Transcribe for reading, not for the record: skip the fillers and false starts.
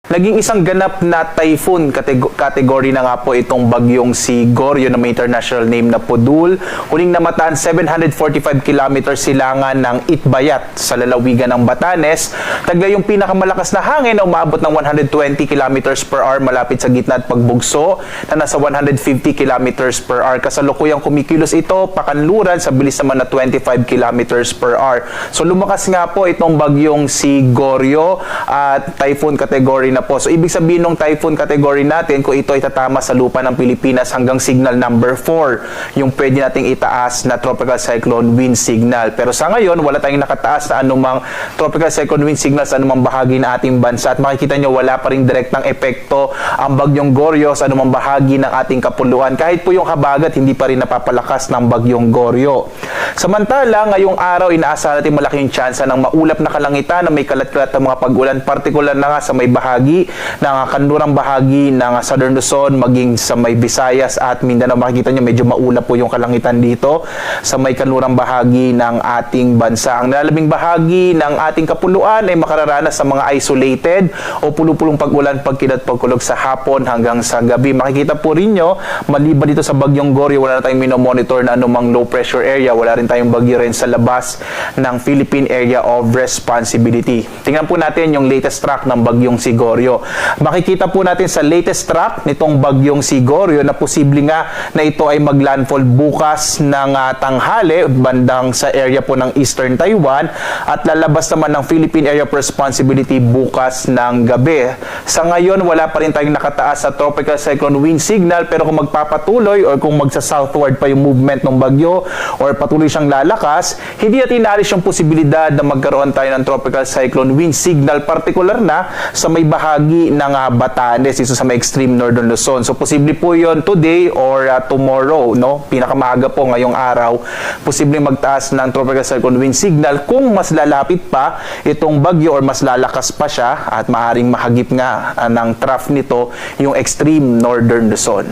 Naging isang ganap na typhoon category na nga po itong bagyong si Goryo na may international name na Podul. Huling namataan 745 kilometers silangan ng Itbayat sa lalawigan ng Batanes. Taglay yung pinakamalakas na hangin na umabot ng 120 kilometers per hour malapit sa gitna at pagbugso na nasa 150 kilometers per hour. Kasalukuyang kumikilos ito pakanluran sa bilis naman na 25 kilometers per hour. So lumakas nga po itong bagyong si Goryo at typhoon category na po. So, ibig sabihin ng typhoon category natin, kung ito ay tatama sa lupa ng Pilipinas hanggang signal number 4, yung pwede nating itaas na tropical cyclone wind signal. Pero sa ngayon, wala tayong nakataas na anumang tropical cyclone wind signal sa anumang bahagi ng ating bansa. At makikita nyo, wala pa rin direktang epekto ang bagyong Goryo sa anumang bahagi ng ating kapuluan. Kahit po yung habagat, hindi pa rin napapalakas ng bagyong Goryo. Samantala, ngayong araw, inaasahan natin malaking tsansa ng maulap na kalangitan na may kalat-kalat na mga pag-ulan, partikular na nga sa may bahagi ng kanlurang bahagi ng Southern Luzon, maging sa may Visayas at Mindanao. Makikita nyo, medyo maulap po yung kalangitan dito sa may kanlurang bahagi ng ating bansa. Ang nalalabing bahagi ng ating kapuluan ay makararanas sa mga isolated o pulupulong pag-ulan, pagkilat, pagkulog sa hapon hanggang sa gabi. Makikita po rin nyo, maliban dito sa bagyong Goryo, wala na tayong minomonitor na anumang low pressure area. Wala rin tayong bagyo rin sa labas ng Philippine Area of Responsibility. Tingnan po natin yung latest track ng bagyong si Goryo. Makikita po natin sa latest track nitong bagyong si Goryo na posible nga na ito ay maglandfall bukas ng tanghali bandang sa area po ng Eastern Taiwan at lalabas naman ng Philippine Area of Responsibility bukas ng gabi. Sa ngayon, wala pa rin tayong nakataas sa tropical cyclone wind signal, pero kung magpapatuloy or kung magsa-southward pa yung movement ng bagyo or patuloy siyang lalakas, hindi natin inaalis yung posibilidad na magkaroon tayo ng tropical cyclone wind signal, partikular na sa may bahagi ng Batanes, dito sa may extreme northern Luzon. So posible po yon today or tomorrow, no? Pinakamaaga po ngayong araw, posibleng magtaas ng tropical cyclone wind signal kung mas lalapit pa itong bagyo or mas lalakas pa siya at maaring mahagip nga ng trough nito yung extreme northern Luzon.